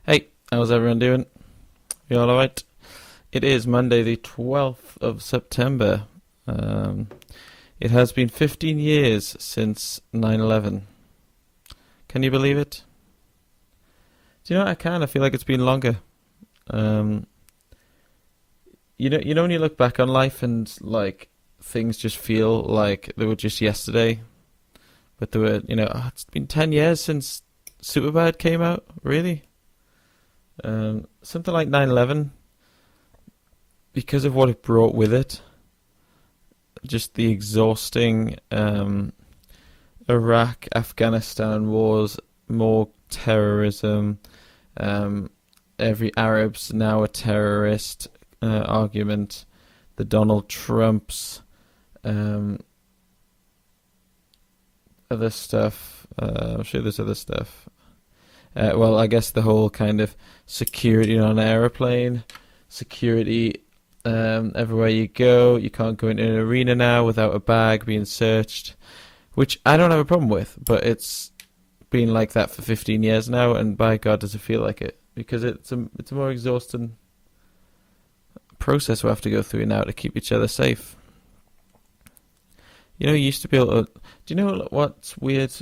Hey, how's everyone doing? You all alright? It is Monday, the 12th of September. Um, it has been 15 years since 9/11. Can you believe it? Do you know what? I can. I feel like it's been longer. Um, you know when you look back on life and like things just feel like they were just yesterday, but they were, it's been 10 years since Superbad came out. Really? Something like 9/11, because of what it brought with it, just the exhausting Iraq, Afghanistan wars, more terrorism, um, every Arab's now a terrorist argument, the Donald Trumps, um, other stuff. I'm sure there's other stuff. Well, I guess the whole kind of security on an aeroplane, security everywhere you go. You can't go into an arena now without a bag being searched, which I don't have a problem with, but it's been like that for 15 years now, and by God does it feel like it, because it's a more exhausting process we have to go through now to keep each other safe. You used to be able to. Do you know what's weird?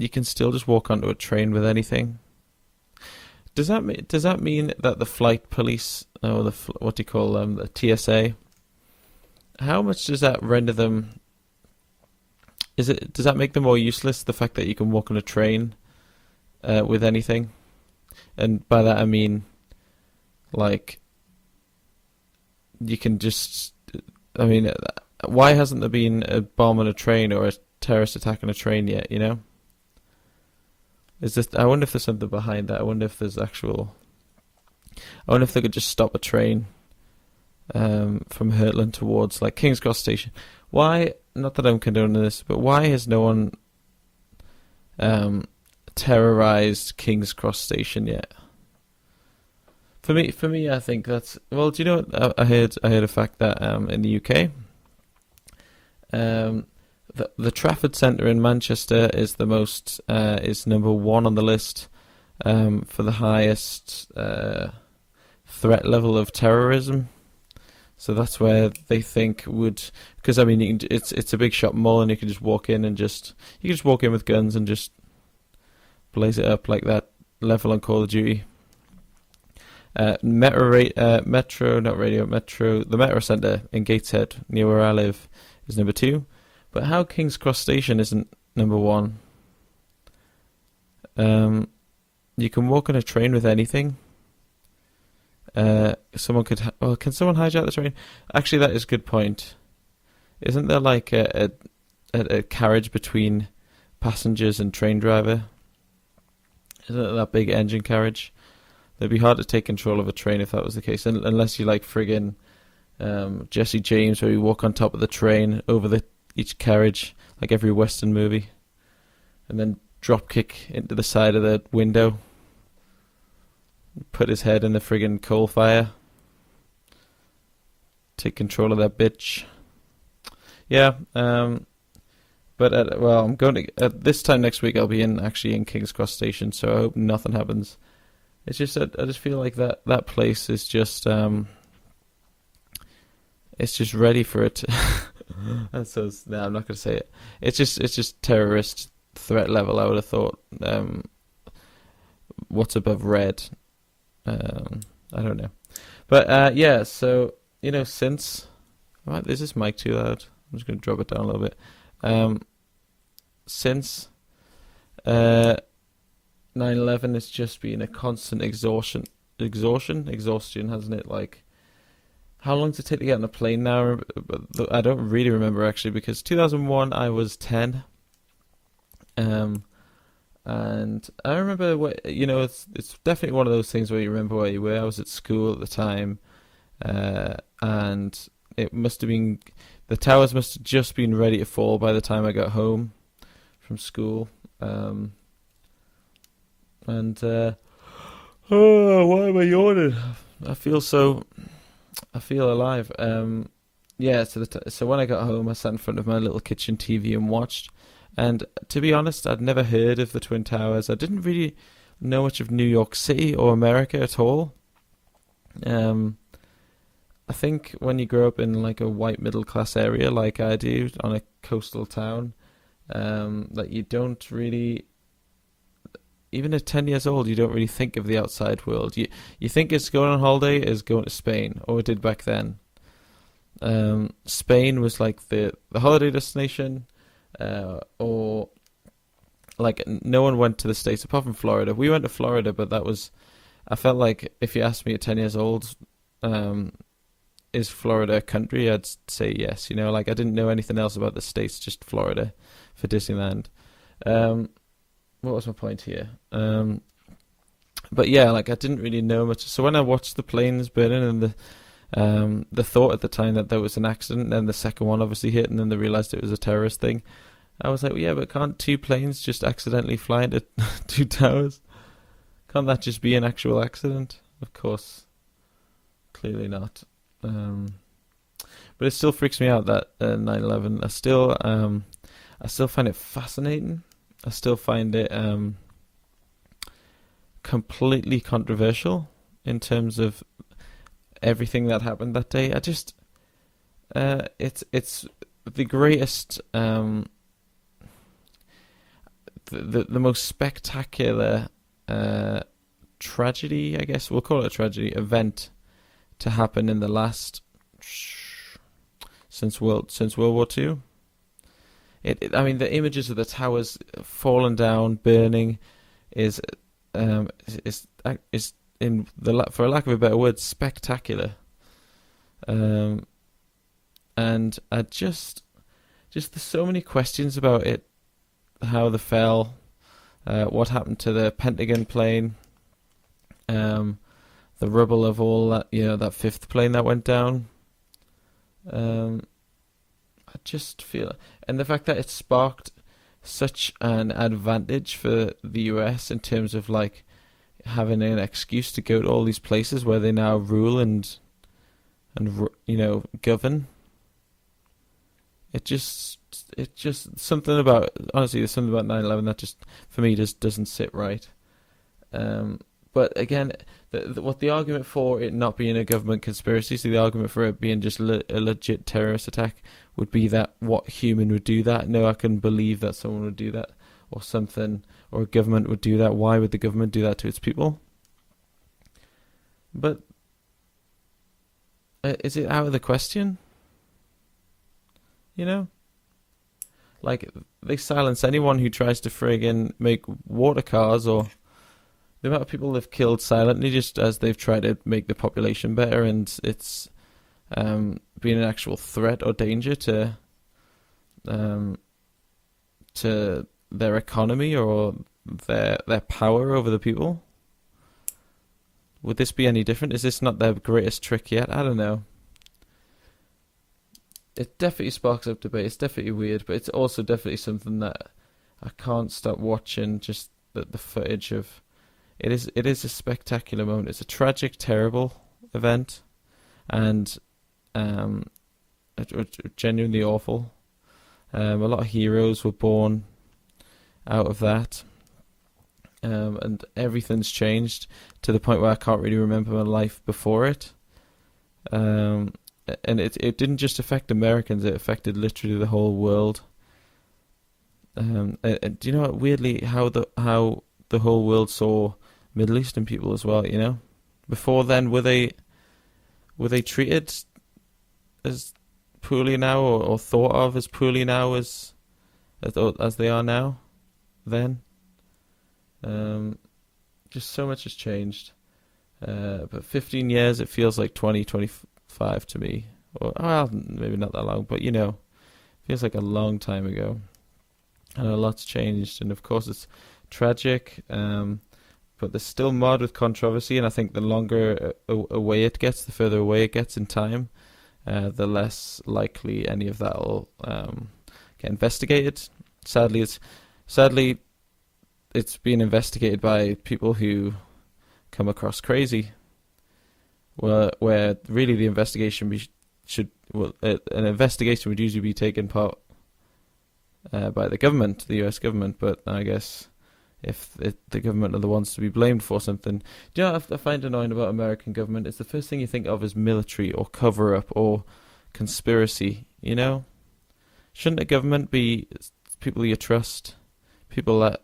You can still just walk onto a train with anything. Does that mean that the flight police, or what do you call them, the TSA? How much does that render them? Does that make them more useless? The fact that you can walk on a train with anything, and by that I mean, like, you can just. I mean, why hasn't there been a bomb on a train or a terrorist attack on a train yet? I wonder if there's something behind that. I wonder if they could just stop a train from hurtling towards like King's Cross Station. Why? Not that I'm condoning this, but why has no one terrorized King's Cross Station yet? For me, I think that's, well. Do you know what I heard? I heard a fact that in the UK, the Trafford Centre in Manchester is is number one on the list for the highest threat level of terrorism. So that's where they think because I mean it's a big shopping mall, and you can just walk in walk in with guns and just blaze it up like that level on Call of Duty. The Metro Centre in Gateshead, near where I live, is number two. But how King's Cross Station isn't number one? You can walk on a train with anything. Can someone hijack the train? Actually, that is a good point. Isn't there like a carriage between passengers and train driver? Isn't it that big engine carriage? It'd be hard to take control of a train if that was the case, unless you like friggin' Jesse James, where you walk on top of the train over each carriage, like every Western movie, and then drop kick into the side of the window, put his head in the friggin' coal fire, take control of that bitch. Yeah, but I'm going to this time next week. I'll be actually in King's Cross Station, so I hope nothing happens. It's just that I just feel like that place is just it's just ready for it. No, I'm not going to say it. It's just terrorist threat level. I would have thought. What's above red? I don't know. But yeah. So since is this mic too loud? I'm just going to drop it down a little bit. Since 9/11 has just been a constant exhaustion, hasn't it? Like, how long does it take to get on a plane now? I don't really remember, actually, because 2001 I was 10, and I remember it's definitely one of those things where you remember where you were. I was at school at the time, and it must have been, the towers must have just been ready to fall by the time I got home from school. Why am I yawning? I feel alive. Yeah. So when I got home, I sat in front of my little kitchen TV and watched. And to be honest, I'd never heard of the Twin Towers. I didn't really know much of New York City or America at all. Um, I think when you grow up in like a white middle class area like I do on a coastal town, that you don't really, even at 10 years old, you don't really think of the outside world. You think it's going on holiday is going to Spain, or it did back then. Spain was like the holiday destination, or like no one went to the States apart from Florida. We went to Florida, but that was, I felt like if you asked me at 10 years old, is Florida a country? I'd say yes. Like I didn't know anything else about the States, just Florida for Disneyland. What was my point here? But yeah, like I didn't really know much. So when I watched the planes burning and the thought at the time that there was an accident, and then the second one obviously hit, and then they realized it was a terrorist thing. I was like, well, yeah, but can't two planes just accidentally fly into two towers? Can't that just be an actual accident? Of course, clearly not. But it still freaks me out that 9/11. I still find it fascinating. I still find it completely controversial in terms of everything that happened that day. It's the greatest, the most spectacular tragedy, I guess we'll call it a tragedy, event to happen in the last since World War Two. I mean, the images of the towers falling down, burning, is in for a lack of a better word, spectacular. And I just there's so many questions about it, how they fell, what happened to the Pentagon plane, the rubble of all that, that fifth plane that went down. I just feel, and the fact that it sparked such an advantage for the US in terms of like having an excuse to go to all these places where they now rule and govern. It just something about, honestly, there's something about 9/11 that just for me just doesn't sit right. But again, what the argument for it not being a government conspiracy, so the argument for it being just a legit terrorist attack, would be that what human would do that? No, I can believe that someone would do that, or something, or a government would do that. Why would the government do that to its people? But is it out of the question? Like, they silence anyone who tries to friggin' make water cars, or the amount of people they've killed silently just as they've tried to make the population better, and it's been an actual threat or danger to their economy or their power over the people. Would this be any different? Is this not their greatest trick yet? I don't know. It definitely sparks up debate. It's definitely weird, but it's also definitely something that I can't stop watching. Just the footage of it is a spectacular moment. It's a tragic, terrible event, and genuinely awful. A lot of heroes were born out of that, and everything's changed to the point where I can't really remember my life before it. And it didn't just affect Americans; it affected literally the whole world. And do you know what? Weirdly, how the whole world saw Middle Eastern people as well. Before then, were they treated as poorly now, or thought of as poorly now as they are now? Then, just so much has changed. But 15 years, it feels like 25 to me, or well, maybe not that long, but feels like a long time ago, and a lot's changed. And of course, it's tragic, but there's still marred with controversy. And I think the longer away it gets, the further away it gets in time, the less likely any of that will get investigated. Sadly, it's being investigated by people who come across crazy. Where really the investigation an investigation would usually be taken part by the government, the U.S. government, but I guess if the government are the ones to be blamed for something. Do you know what I find annoying about American government? It's the first thing you think of is military or cover-up or conspiracy, you know? Shouldn't a government be people you trust, people that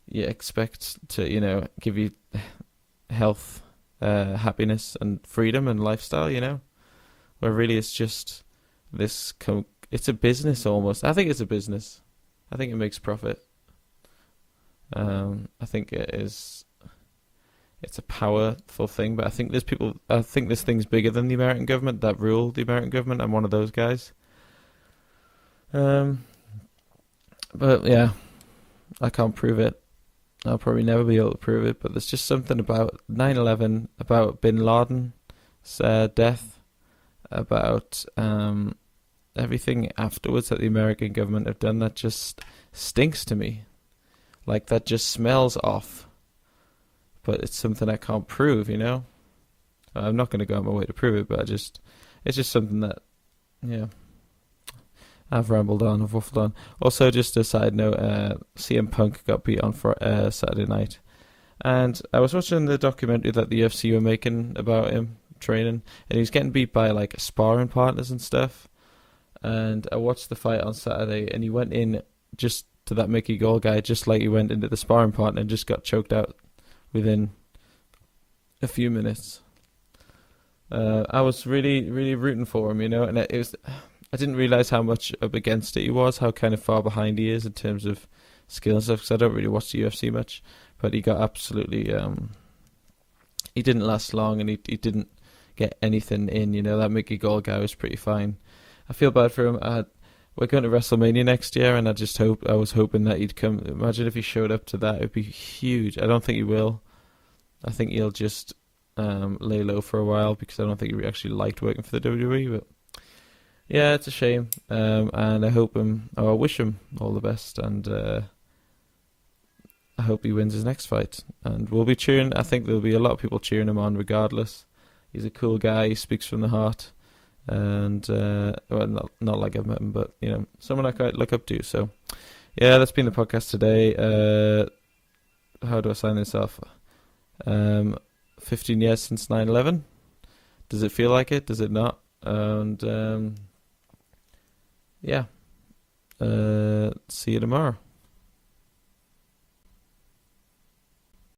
you expect to, give you health, happiness and freedom and lifestyle, Where really it's just it's a business almost. I think it's a business. I think it makes profit. I think it's a powerful thing, but I think this thing's bigger than the American government that rule the American government. I'm one of those guys. But yeah, I can't prove it. I'll probably never be able to prove it, but there's just something about 9/11, about Bin Laden's death, about everything afterwards that the American government have done that just stinks to me. Like, that just smells off. But it's something I can't prove, I'm not going to go out my way to prove it, but it's just something that, I've rambled on, I've waffled on. Also, just a side note, CM Punk got beat on for Saturday night. And I was watching the documentary that the UFC were making about him training, and he was getting beat by, like, sparring partners and stuff. And I watched the fight on Saturday, and he went in just to that Mickey Gall guy, just like he went into the sparring partner and just got choked out within a few minutes. I was really, really rooting for him, and I didn't realise how much up against it he was, how kind of far behind he is in terms of skill and stuff, because I don't really watch the UFC much, but he got absolutely, he didn't last long, and he didn't get anything in, that Mickey Gall guy was pretty fine. I feel bad for him. We're going to WrestleMania next year, and I was hoping that he'd come. Imagine if he showed up to that; it'd be huge. I don't think he will. I think he'll just lay low for a while because I don't think he actually liked working for the WWE. But yeah, it's a shame. And I wish him all the best, and I hope he wins his next fight. And we'll be cheering. I think there'll be a lot of people cheering him on, regardless. He's a cool guy. He speaks from the heart. And well, not like I've met him, but someone I quite look up to. So yeah, that's been the podcast today. How do I sign this off? 15 years since 9/11. Does it feel like it? Does it not? And yeah, see you tomorrow.